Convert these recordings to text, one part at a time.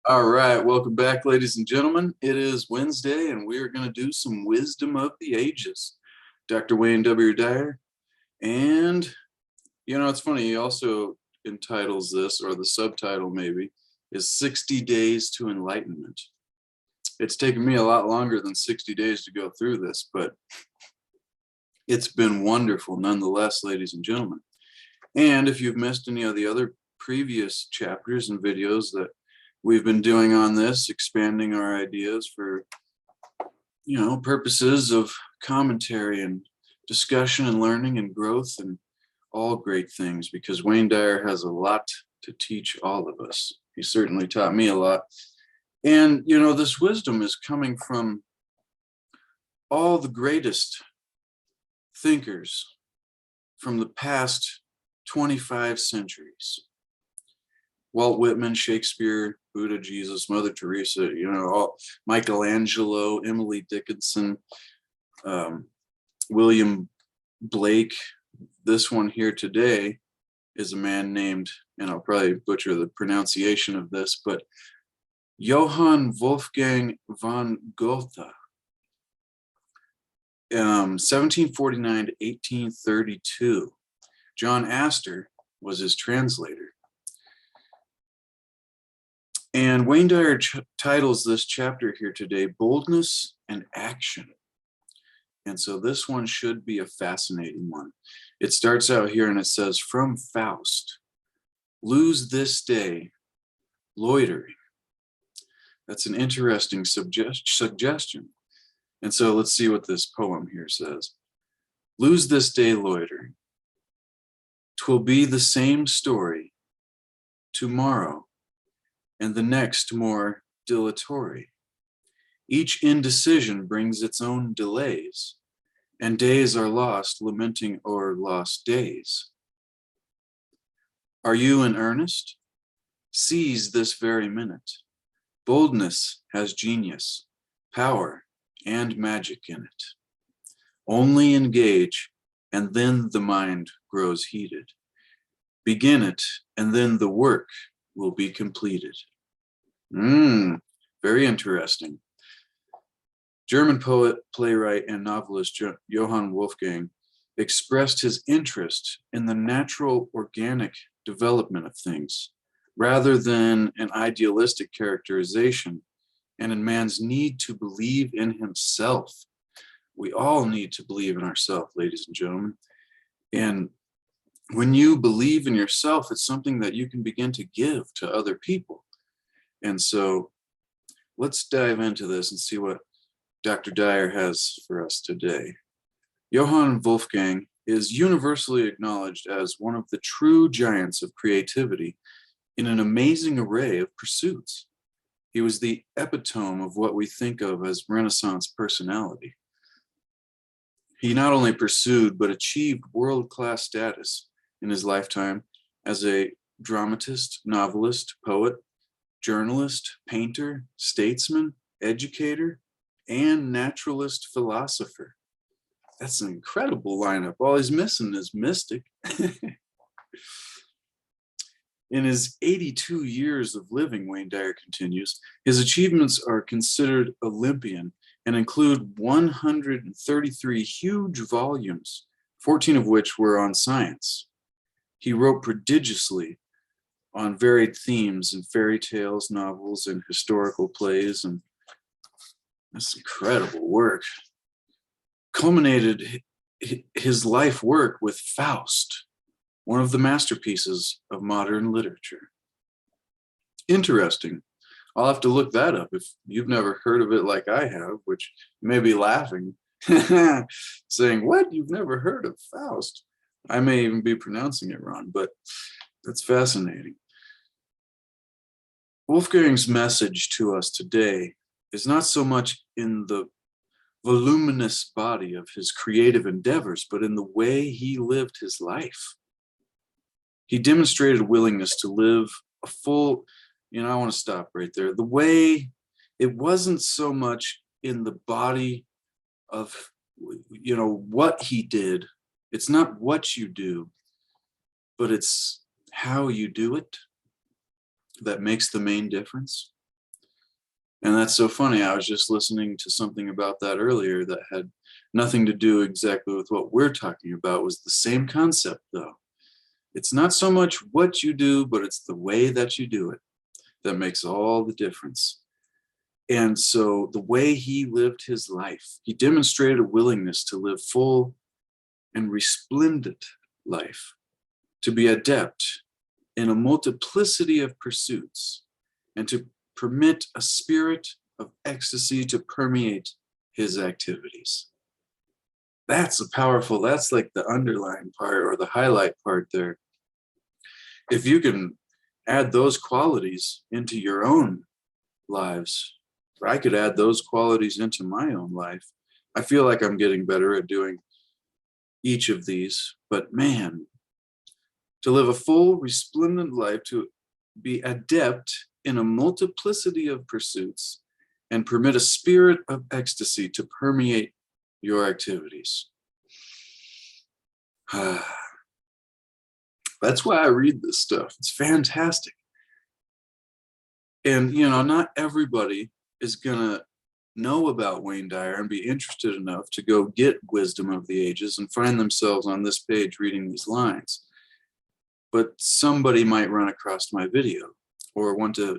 All right, welcome back, ladies and gentlemen. It is Wednesday, and we are going to do some Wisdom of the Ages. Dr. Wayne W. Dyer. And, it's funny, he also entitles this, or the subtitle maybe, is 60 Days to Enlightenment. It's taken me a lot longer than 60 days to go through this, but it's been wonderful nonetheless, ladies and gentlemen. And if you've missed any of the other previous chapters and videos that we've been doing on this, expanding our ideas for, purposes of commentary and discussion and learning and growth and all great things, because Wayne Dyer has a lot to teach all of us. He certainly taught me a lot. And, this wisdom is coming from all the greatest thinkers from the past 25 centuries. Walt Whitman, Shakespeare, Buddha, Jesus, Mother Teresa, Michelangelo, Emily Dickinson, William Blake. This one here today is a man named, and I'll probably butcher the pronunciation of this, but Johann Wolfgang von Goethe, 1749 to 1832. John Astor was his translator. And Wayne Dyer titles this chapter here today, Boldness and Action. And so this one should be a fascinating one. It starts out here and it says, from Faust, lose this day, loitering. That's an interesting suggestion. And so let's see what this poem here says. Lose this day, loitering. 'Twill be the same story tomorrow, and the next more dilatory. Each indecision brings its own delays, and days are lost lamenting o'er lost days. Are you in earnest? Seize this very minute. Boldness has genius, power, and magic in it. Only engage, and then the mind grows heated. Begin it, and then the work will be completed. Very interesting. German poet, playwright, and novelist Johann Wolfgang expressed his interest in the natural, organic development of things, rather than an idealistic characterization, and in man's need to believe in himself. We all need to believe in ourselves, ladies and gentlemen. And when you believe in yourself, it's something that you can begin to give to other people. And so let's dive into this and see what Dr. Dyer has for us today. Johann Wolfgang is universally acknowledged as one of the true giants of creativity in an amazing array of pursuits. He was the epitome of what we think of as Renaissance personality. He not only pursued, but achieved world-class status in his lifetime as a dramatist, novelist, poet, journalist, painter, statesman, educator, and naturalist philosopher. That's an incredible lineup. All he's missing is mystic. In his 82 years of living, Wayne Dyer continues, his achievements are considered Olympian and include 133 huge volumes, 14 of which were on science. He wrote prodigiously on varied themes in fairy tales, novels, and historical plays, and that's incredible work. Culminated his life work with Faust, one of the masterpieces of modern literature. Interesting. I'll have to look that up if you've never heard of it like I have, which you may be laughing, saying, what? You've never heard of Faust? I may even be pronouncing it wrong, but that's fascinating. Wolfgang's message to us today is not so much in the voluminous body of his creative endeavors, but in the way he lived his life. He demonstrated a willingness to live a full, I want to stop right there. The way it wasn't so much in the body of, what he did. It's not what you do, but it's how you do it. that makes the main difference. And that's so funny. I was just listening to something about that earlier that had nothing to do exactly with what we're talking about. It was the same concept, though. It's not so much what you do, but it's the way that you do it that makes all the difference. And so the way he lived his life, he demonstrated a willingness to live full and resplendent life, to be adept in a multiplicity of pursuits, and to permit a spirit of ecstasy to permeate his activities. That's that's like the underlying part or the highlight part there. If you can add those qualities into your own lives, or I could add those qualities into my own life, I feel like I'm getting better at doing each of these. But man, to live a full, resplendent life, to be adept in a multiplicity of pursuits, and permit a spirit of ecstasy to permeate your activities. That's why I read this stuff. It's fantastic. And, not everybody is going to know about Wayne Dyer and be interested enough to go get Wisdom of the Ages and find themselves on this page reading these lines. But somebody might run across my video or want to,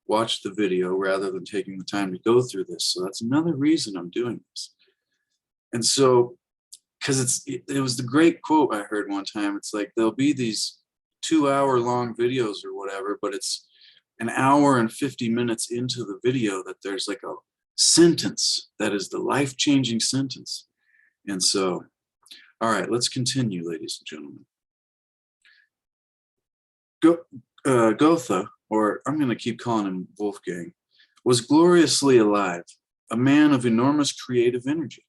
watch the video rather than taking the time to go through this. So that's another reason I'm doing this. And so, because it was the great quote I heard one time. It's like, there'll be these 2-hour long videos or whatever, but it's an hour and 50 minutes into the video that there's like a sentence that is the life-changing sentence. And so, all right, let's continue, ladies and gentlemen. Goethe, or I'm going to keep calling him Wolfgang, was gloriously alive, a man of enormous creative energy.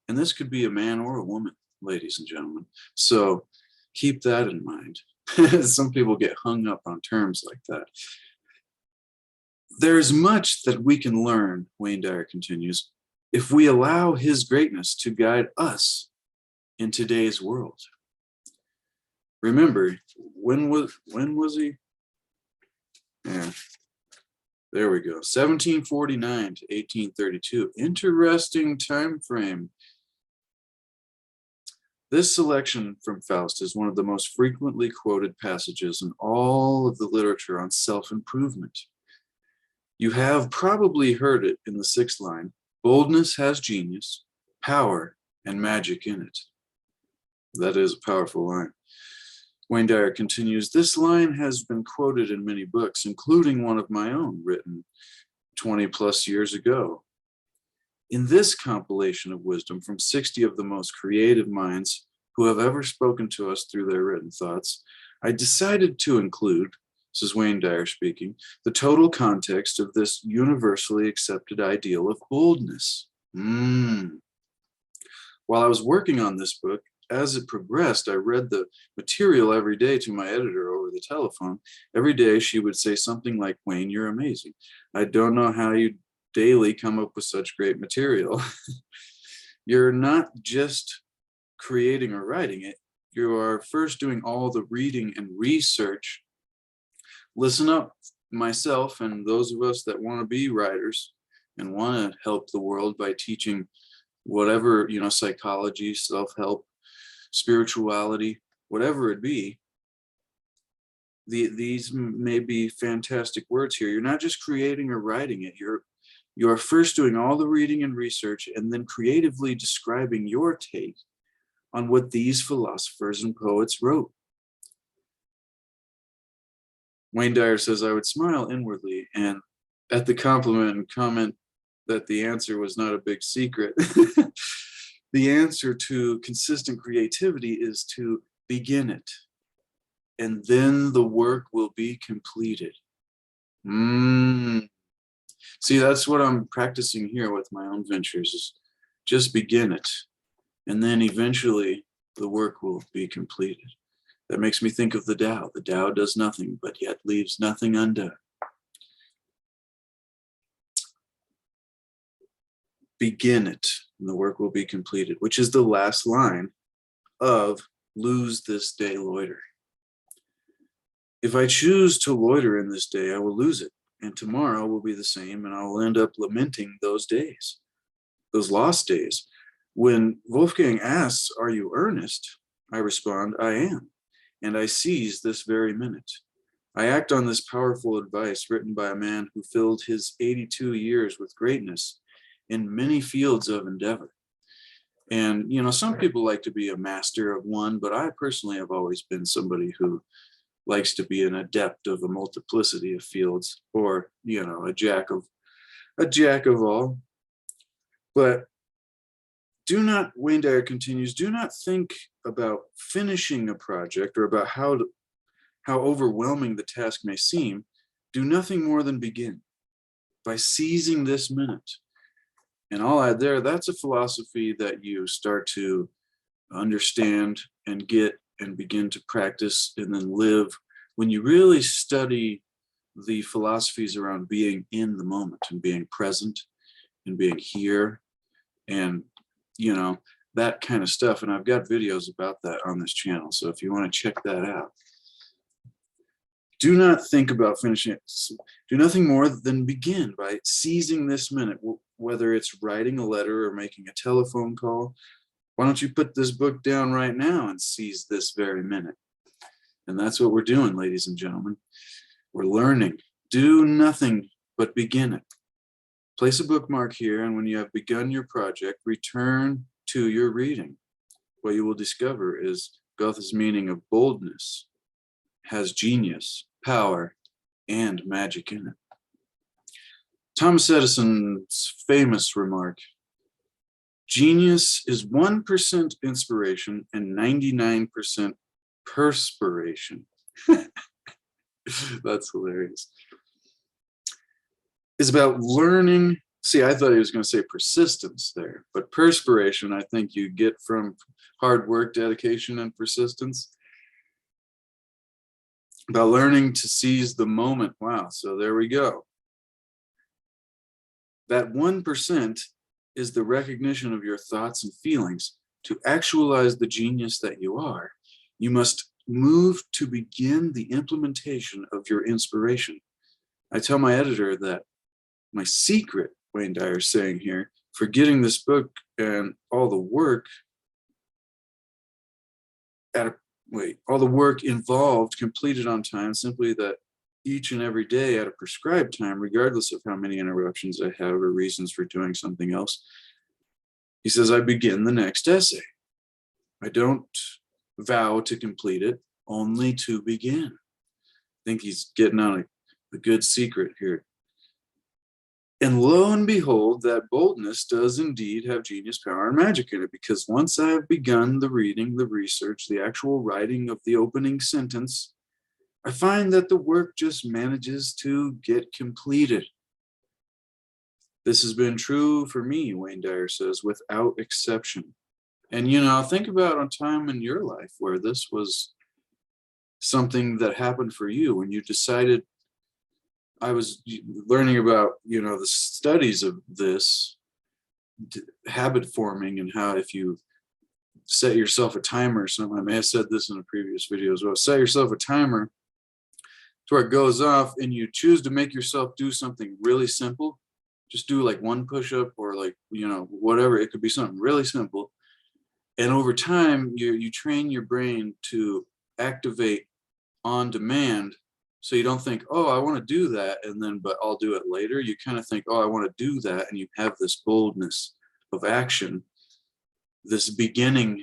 And this could be a man or a woman, ladies and gentlemen. So keep that in mind. Some people get hung up on terms like that. There's much that we can learn, Wayne Dyer continues, if we allow his greatness to guide us in today's world. Remember, when was he? Yeah, there we go. 1749 to 1832. Interesting time frame. This selection from Faust is one of the most frequently quoted passages in all of the literature on self-improvement. You have probably heard it in the 6th line. Boldness has genius, power, and magic in it. That is a powerful line. Wayne Dyer continues, this line has been quoted in many books, including one of my own written 20 plus years ago. In this compilation of wisdom from 60 of the most creative minds who have ever spoken to us through their written thoughts, I decided to include, this is Wayne Dyer speaking, the total context of this universally accepted ideal of boldness. While I was working on this book, as it progressed, I read the material every day to my editor over the telephone. Every day she would say something like, Wayne, you're amazing. I don't know how you daily come up with such great material. You're not just creating or writing it. You are first doing all the reading and research. Listen up, myself and those of us that want to be writers and want to help the world by teaching whatever, psychology, self-help, spirituality, whatever it be. These may be fantastic words here. You're not just creating or writing it. You are first doing all the reading and research and then creatively describing your take on what these philosophers and poets wrote. Wayne Dyer says, I would smile inwardly and at the compliment and comment that the answer was not a big secret. The answer to consistent creativity is to begin it, and then the work will be completed. See, that's what I'm practicing here with my own ventures, is just begin it, and then eventually the work will be completed. That makes me think of the Tao. The Tao does nothing, but yet leaves nothing undone. Begin it, and the work will be completed, which is the last line of Lose This Day Loitering. If I choose to loiter in this day, I will lose it. And tomorrow will be the same, and I will end up lamenting those days, those lost days. When Wolfgang asks, "Are you earnest?" I respond, "I am, and I seize this very minute." I act on this powerful advice written by a man who filled his 82 years with greatness in many fields of endeavor. And, some people like to be a master of one, but I personally have always been somebody who likes to be an adept of a multiplicity of fields, or, a jack of all. But Wayne Dyer continues, do not think about finishing a project or about how overwhelming the task may seem. Do nothing more than begin by seizing this minute. And I'll add there, that's a philosophy that you start to understand and get and begin to practice and then live when you really study the philosophies around being in the moment and being present and being here and, that kind of stuff. And I've got videos about that on this channel. So if you want to check that out. Do not think about finishing it. Do nothing more than begin by seizing this minute, whether it's writing a letter or making a telephone call. Why don't you put this book down right now and seize this very minute? And that's what we're doing, ladies and gentlemen. We're learning. Do nothing but begin it. Place a bookmark here, and when you have begun your project, return to your reading. What you will discover is Goethe's meaning of boldness has genius, power, and magic in it. Thomas Edison's famous remark, genius is 1% inspiration and 99% perspiration. That's hilarious. Is about learning. See, I thought he was going to say persistence there, but perspiration, I think you get from hard work, dedication, and persistence. About learning to seize the moment. Wow, so there we go. That 1% is the recognition of your thoughts and feelings. To actualize the genius that you are, you must move to begin the implementation of your inspiration. I tell my editor that my secret, Wayne Dyer is saying here, for getting this book and all the work all the work involved completed on time, simply that each and every day at a prescribed time, regardless of how many interruptions I have or reasons for doing something else. He says, I begin the next essay. I don't vow to complete it, only to begin. I think he's getting on a good secret here. And lo and behold, that boldness does indeed have genius, power, and magic in it, because once I have begun the reading, the research, the actual writing of the opening sentence, I find that the work just manages to get completed. This has been true for me, Wayne Dyer says, without exception. And, think about a time in your life where this was something that happened for you, when you decided. I was learning about, the studies of this habit forming and how if you set yourself a timer or something, I may have said this in a previous video as well, set yourself a timer to where it goes off and you choose to make yourself do something really simple. Just do like one push-up or whatever. It could be something really simple. And over time, you train your brain to activate on demand. So you don't think, oh, I want to do that, but I'll do it later. You kind of think, oh, I want to do that. And you have this boldness of action, this beginning,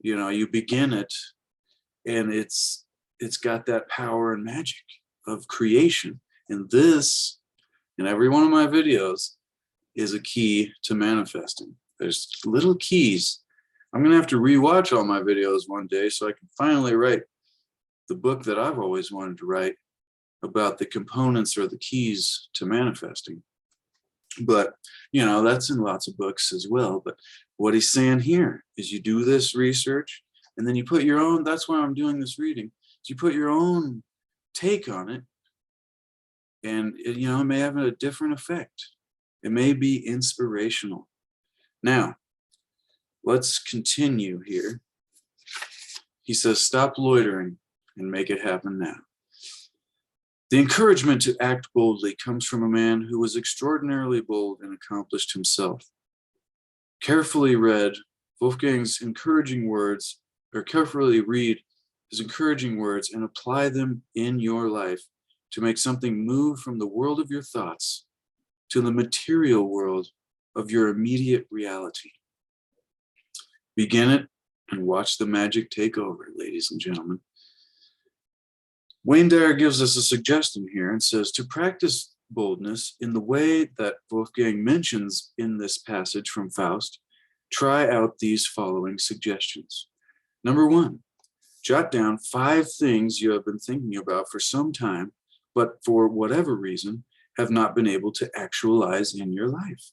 you begin it, and it's got that power and magic of creation. And this, in every one of my videos, is a key to manifesting. There's little keys. I'm going to have to rewatch all my videos one day so I can finally write the book that I've always wanted to write about the components or the keys to manifesting. But, that's in lots of books as well. But what he's saying here is you do this research and then you put your own, that's why I'm doing this reading, you put your own take on it, and it may have a different effect. It may be inspirational. Now, let's continue here. He says, stop loitering and make it happen now. The encouragement to act boldly comes from a man who was extraordinarily bold and accomplished himself. Carefully read Wolfgang's encouraging words, or carefully read his encouraging words and apply them in your life to make something move from the world of your thoughts to the material world of your immediate reality. Begin it and watch the magic take over, ladies and gentlemen. Wayne Dyer gives us a suggestion here and says to practice boldness in the way that Wolfgang mentions in this passage from Faust, try out these following suggestions. Number 1, jot down 5 things you have been thinking about for some time, but for whatever reason have not been able to actualize in your life.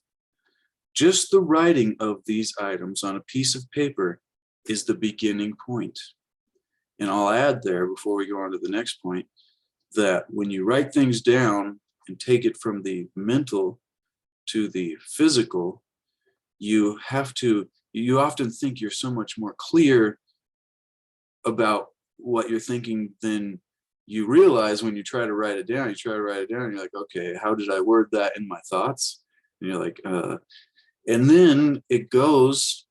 Just the writing of these items on a piece of paper is the beginning point. And I'll add there before we go on to the next point that when you write things down and take it from the mental to the physical, you often think you're so much more clear about what you're thinking than you realize when you try to write it down. You try to write it down and you're like, okay, how did I word that in my thoughts? And you're like, and then it goes,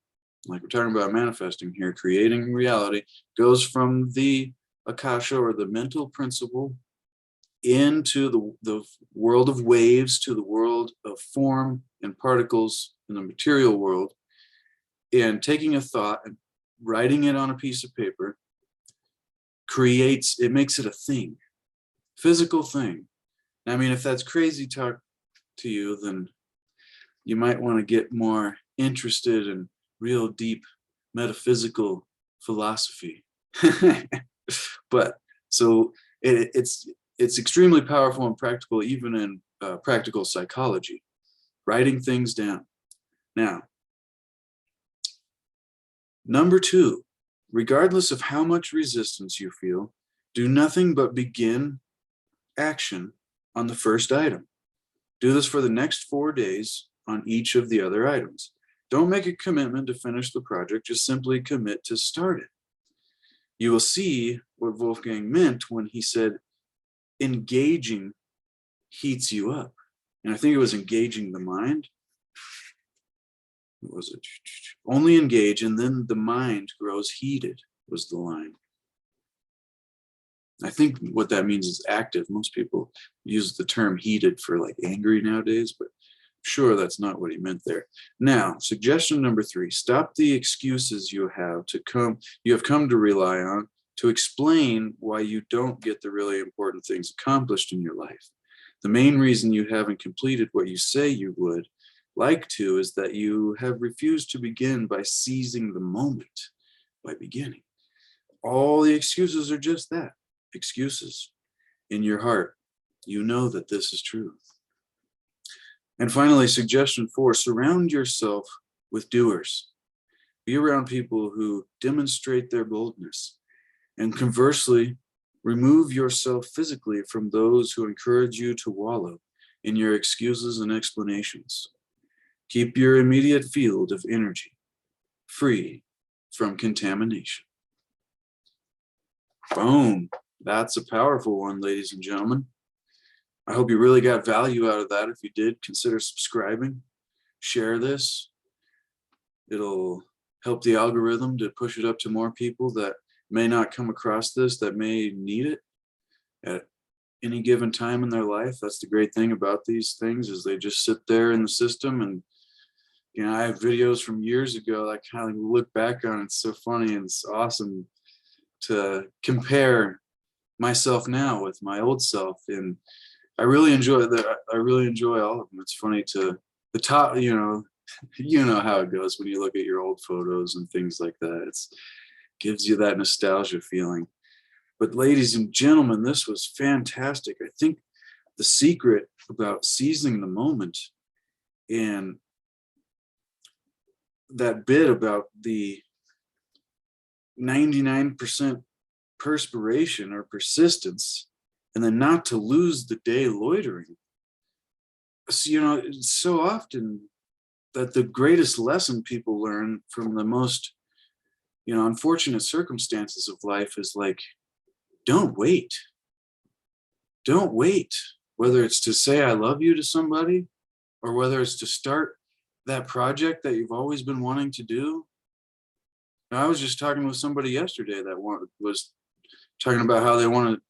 like we're talking about manifesting here, creating reality, goes from the akasha or the mental principle into the world of waves, to the world of form and particles in the material world, and taking a thought and writing it on a piece of paper makes it a thing, physical thing. I mean, if that's crazy talk to you, then you might want to get more interested in real deep metaphysical philosophy. But so it's extremely powerful and practical, even in practical psychology, writing things down. Now, number 2, regardless of how much resistance you feel, do nothing but begin action on the first item. Do this for the next 4 days on each of the other items. Don't make a commitment to finish the project, just simply commit to start it. You will see what Wolfgang meant when he said, engaging heats you up. And I think it was engaging the mind. What was it? Only engage, and then the mind grows heated, was the line. I think what that means is active. Most people use the term heated for like angry nowadays, but sure, that's not what he meant there. Now, suggestion number 3, stop the excuses you have come to rely on to explain why you don't get the really important things accomplished in your life. The main reason you haven't completed what you say you would like to is that you have refused to begin by seizing the moment, by beginning. All the excuses are just that, excuses. In your heart, you know that this is true. And finally, suggestion 4, surround yourself with doers. Be around people who demonstrate their boldness. And conversely, remove yourself physically from those who encourage you to wallow in your excuses and explanations. Keep your immediate field of energy free from contamination. Boom. That's a powerful one, ladies and gentlemen. I hope you really got value out of that. If you did, consider subscribing. Share this. It'll help the algorithm to push it up to more people that may not come across this, that may need it at any given time in their life. That's the great thing about these things, is they just sit there in the system. And I have videos from years ago I kind of look back on. It's so funny, and it's awesome to compare myself now with my old self. And I really enjoy that. I really enjoy all of them. It's funny to the top, you know how it goes when you look at your old photos and things like that. It gives you that nostalgia feeling. But ladies and gentlemen, this was fantastic. I think the secret about seizing the moment, and that bit about the 99% perspiration or persistence, and then not to lose the day loitering. So, it's so often that the greatest lesson people learn from the most, unfortunate circumstances of life is like, don't wait. don't wait, whether it's to say I love you to somebody or whether it's to start that project that you've always been wanting to do. I was just talking with somebody yesterday that was talking about how they want to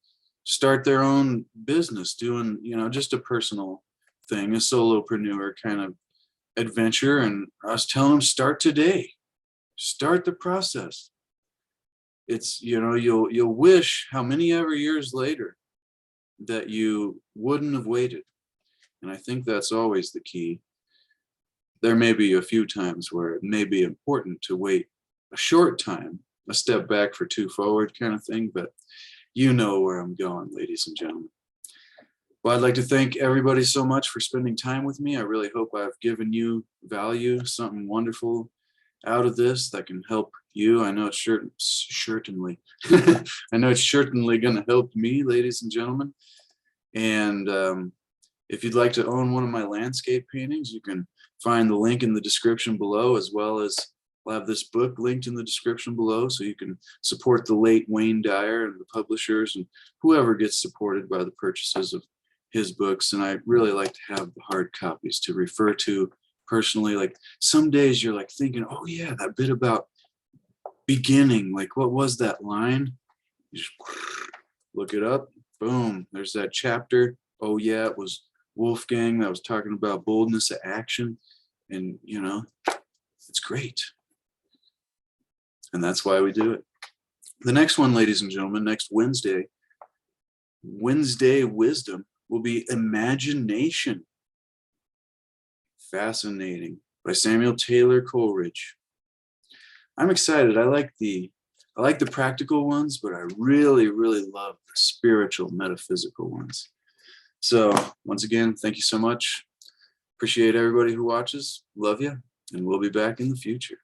start their own business, doing, just a personal thing, a solopreneur kind of adventure. And I was telling them, start today, start the process. It's, you'll wish how many ever years later that you wouldn't have waited. And I think that's always the key. There may be a few times where it may be important to wait a short time, a step back for two forward kind of thing, but you know where I'm going, ladies and gentlemen. Well, I'd like to thank everybody so much for spending time with me. I really hope I've given you value, something wonderful out of this that can help you. I know it's certainly I know it's certainly going to help me, ladies and gentlemen. And if you'd like to own one of my landscape paintings, you can find the link in the description below, as well as I'll have this book linked in the description below, so you can support the late Wayne Dyer and the publishers and whoever gets supported by the purchases of his books. And I really like to have the hard copies to refer to personally. Like some days you're like thinking, oh yeah, that bit about beginning, like what was that line? You just look it up, boom, there's that chapter. Oh yeah, it was Wolfgang that was talking about boldness of action. And it's great. And that's why we do it. The next one, ladies and gentlemen, next Wednesday Wisdom will be Imagination. Fascinating, by Samuel Taylor Coleridge. I'm excited. I like the practical ones, but I really, really love the spiritual, metaphysical ones. So once again, thank you so much. Appreciate everybody who watches. Love you. And we'll be back in the future.